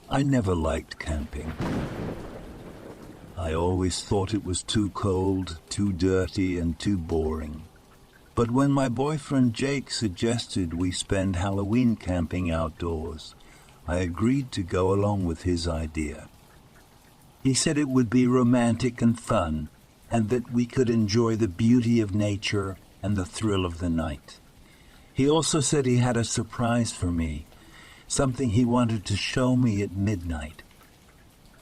I never liked camping. I always thought it was too cold, too dirty, and too boring. But when my boyfriend Jake suggested we spend Halloween camping outdoors, I agreed to go along with his idea. He said it would be romantic and fun, and that we could enjoy the beauty of nature and the thrill of the night. He also said he had a surprise for me, something he wanted to show me at midnight.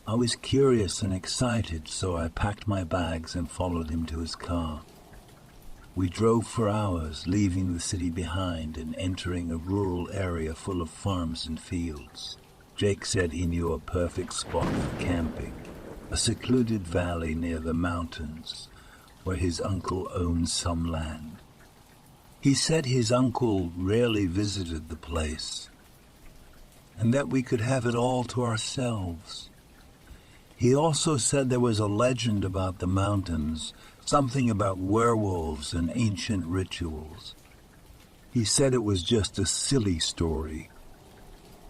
I was curious and excited, so I packed my bags and followed him to his car. We drove for hours, leaving the city behind and entering a rural area full of farms and fields. Jake said he knew a perfect spot for camping, a secluded valley near the mountains where his uncle owned some land. He said his uncle rarely visited the place, and that we could have it all to ourselves. He also said there was a legend about the mountains, something about werewolves and ancient rituals. He said it was just a silly story,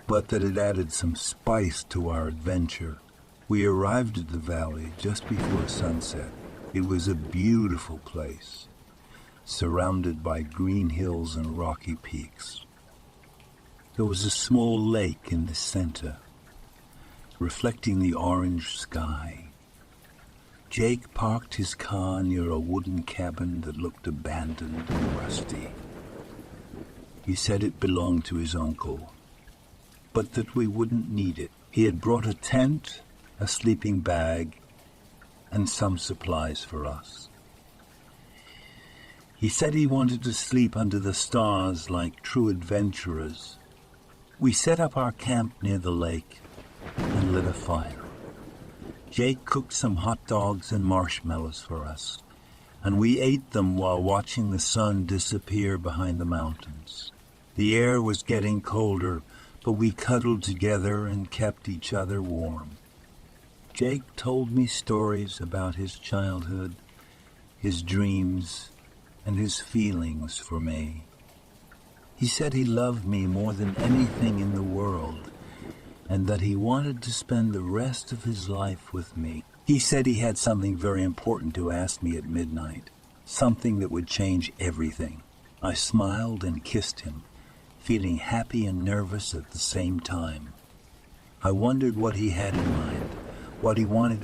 but that it added some spice to our adventure. We arrived at the valley just before sunset. It was a beautiful place, surrounded by green hills and rocky peaks. There was a small lake in the center, reflecting the orange sky. Jake parked his car near a wooden cabin that looked abandoned and rusty. He said it belonged to his uncle, but that we wouldn't need it. He had brought a tent, a sleeping bag, and some supplies for us. He said he wanted to sleep under the stars like true adventurers. We set up our camp near the lake and lit a fire. Jake cooked some hot dogs and marshmallows for us, and we ate them while watching the sun disappear behind the mountains. The air was getting colder, but we cuddled together and kept each other warm. Jake told me stories about his childhood, his dreams, and his feelings for me. He said he loved me more than anything in the world, and that he wanted to spend the rest of his life with me. He said he had something very important to ask me at midnight, something that would change everything. I smiled and kissed him, feeling happy and nervous at the same time. I wondered what he had in mind, what he wanted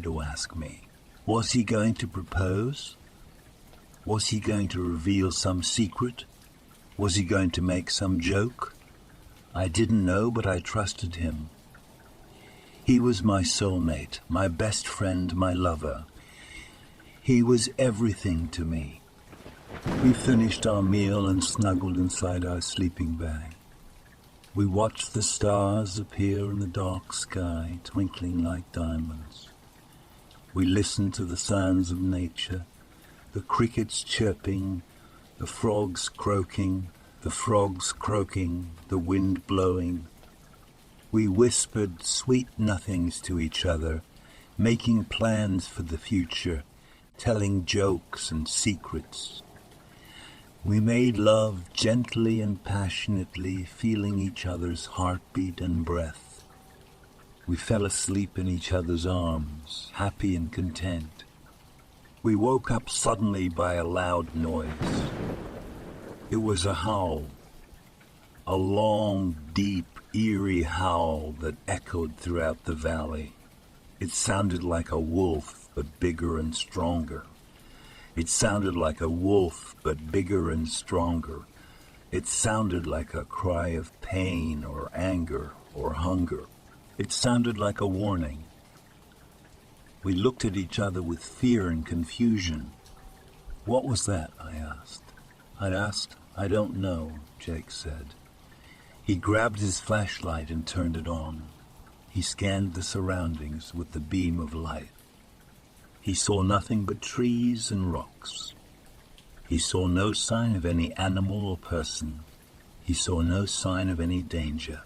to ask me. Was he going to propose? Was he going to reveal some secret? Was he going to make some joke? I didn't know, but I trusted him. He was my soulmate, my best friend, my lover. He was everything to me. We finished our meal and snuggled inside our sleeping bag. We watched the stars appear in the dark sky, twinkling like diamonds. We listened to the sounds of nature, the crickets chirping, the frogs croaking, the wind blowing. We whispered sweet nothings to each other, making plans for the future, telling jokes and secrets. We made love gently and passionately, feeling each other's heartbeat and breath. We fell asleep in each other's arms, happy and content. We woke up suddenly by a loud noise. It was a howl, a long, deep, eerie howl that echoed throughout the valley. It sounded like a wolf, but bigger and stronger. It sounded like a wolf, but bigger and stronger. It sounded like a cry of pain or anger or hunger. It sounded like a warning. We looked at each other with fear and confusion. "What was that?" I asked. "I don't know," Jake said. He grabbed his flashlight and turned it on. He scanned the surroundings with the beam of light. He saw nothing but trees and rocks. He saw no sign of any animal or person. He saw no sign of any danger.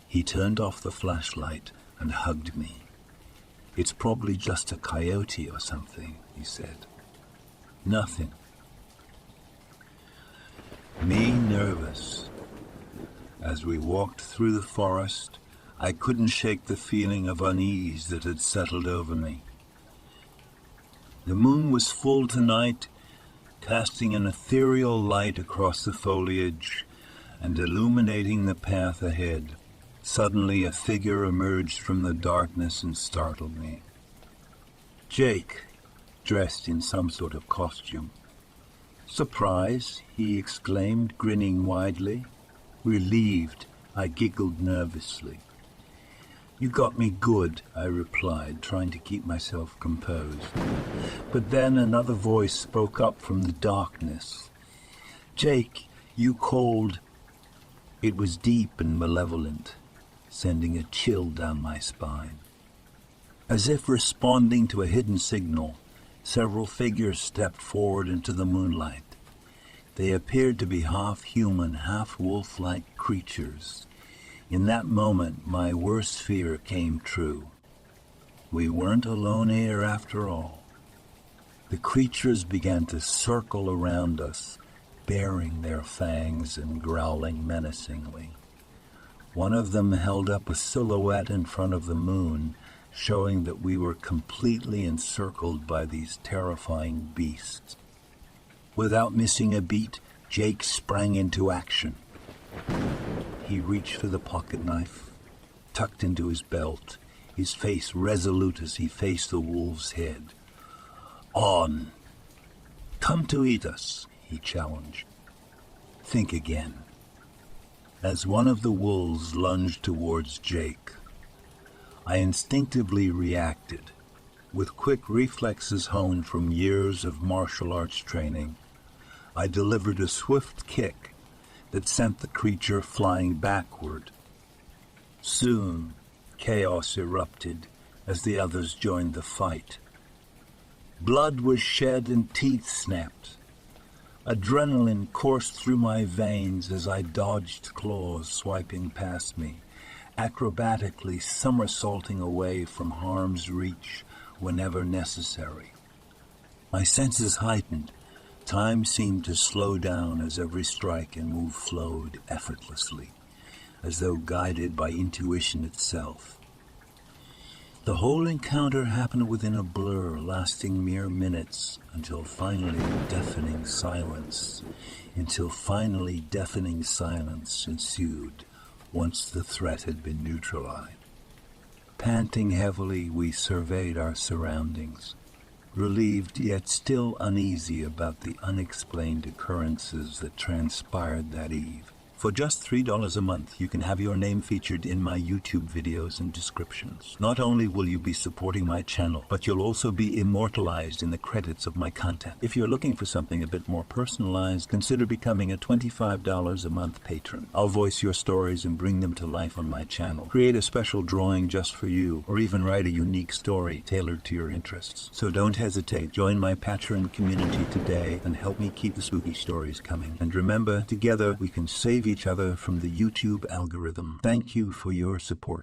He turned off the flashlight and hugged me. "It's probably just a coyote or something," he said. "Nothing." Me nervous, As we walked through the forest, I couldn't shake the feeling of unease that had settled over me. The moon was full tonight, casting an ethereal light across the foliage and illuminating the path ahead. Suddenly, a figure emerged from the darkness and startled me. Jake, dressed in some sort of costume. "Surprise!" he exclaimed, grinning widely. "Relieved," I giggled nervously. "You got me good," I replied, trying to keep myself composed. But then another voice spoke up from the darkness. "Jake, you called." It was deep and malevolent, sending a chill down my spine. As if responding to a hidden signal, several figures stepped forward into the moonlight. They appeared to be half-human, half-wolf-like creatures. In that moment, my worst fear came true. We weren't alone here after all. The creatures began to circle around us, baring their fangs and growling menacingly. One of them held up a silhouette in front of the moon, showing that we were completely encircled by these terrifying beasts. Without missing a beat, Jake sprang into action. He reached for the pocket knife, tucked into his belt, his face resolute as he faced the wolf's head. "On! Come to eat us," he challenged. "Think again." As one of the wolves lunged towards Jake, I instinctively reacted. With quick reflexes honed from years of martial arts training, I delivered a swift kick that sent the creature flying backward. Soon, chaos erupted as the others joined the fight. Blood was shed and teeth snapped. Adrenaline coursed through my veins as I dodged claws swiping past me, acrobatically somersaulting away from harm's reach whenever necessary. My senses heightened. Time seemed to slow down as every strike and move flowed effortlessly, as though guided by intuition itself. The whole encounter happened within a blur, lasting mere minutes, until finally deafening silence ensued once the threat had been neutralized. Panting heavily, we surveyed our surroundings, relieved yet still uneasy about the unexplained occurrences that transpired that eve. For just $3 a month, you can have your name featured in my YouTube videos and descriptions. Not only will you be supporting my channel, but you'll also be immortalized in the credits of my content. If you're looking for something a bit more personalized, consider becoming a $25 a month patron. I'll voice your stories and bring them to life on my channel. Create a special drawing just for you, or even write a unique story tailored to your interests. So don't hesitate. Join my patron community today and help me keep the spooky stories coming. And remember, together we can save each other from the YouTube algorithm. Thank you for your support.